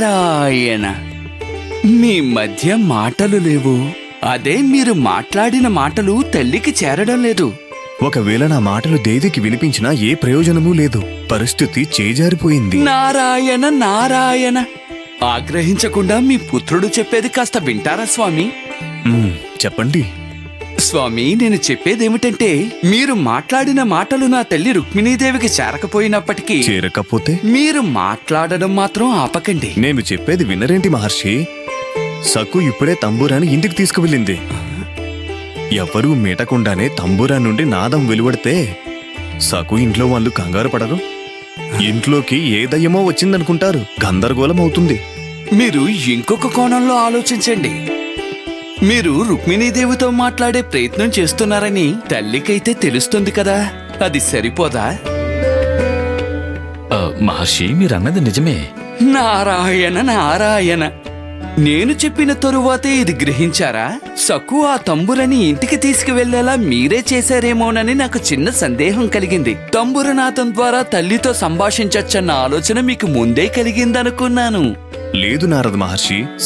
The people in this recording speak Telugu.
నారాయణ, మీ మధ్య మాటలు లేవు. అదే మీరు మాట్లాడిన మాటలు తల్లికి చేరడం లేదు. ఒకవేళ నా మాటలు దేవికి వినిపించినా ఏ ప్రయోజనమూ లేదు. పరిస్థితి చేజారిపోయింది. నారాయణ నారాయణ, ఆగ్రహించకుండా మీ పుత్రుడు చెప్పేది కాస్త వింటారా స్వామి? చెప్పండి స్వామి, నేను చెప్పేదేమిటంటే, మీరు మాట్లాడిన మాటలు నా తల్లి రుక్మిణీదేవికి చేరకపోయినప్పటికీ చేరకపోతే మీరు మాట్లాడడం మాత్రం ఆపకండి. నేను చెప్పేది వినరేంటి మహర్షి? సకు ఇప్పుడే తంబూరాని ఇంటికి తీసుకువెళ్ళింది. ఎవరూ మీటకుండానే తంబూరా నుండి నాదం వెలువడితే సకు ఇంట్లో వాళ్ళు కంగారు పడరు. ఇంట్లోకి ఏ దయ్యమో వచ్చిందనుకుంటారు. గందరగోళం అవుతుంది. మీరు ఇంకొక కోణంలో ఆలోచించండి. మీరు రుక్మిణీదేవితో మాట్లాడే ప్రయత్నం చేస్తున్నారని తల్లికైతే తెలుస్తుంది కదా, అది సరిపోదా? మహర్షి, మీరన్నది నిజమే. నారాయణ నారాయణ, నేను చెప్పిన తరువాతే ఇది గ్రహించారా? సకు ఆ తంబురని ఇంటికి తీసుకువెళ్లేలా మీరే చేశారేమోనని నాకు చిన్న సందేహం కలిగింది. తంబురనాథం ద్వారా తల్లితో సంభాషించొచ్చన్న ఆలోచన మీకు ముందే కలిగిందనుకున్నాను. లేదు నారద మహర్షి,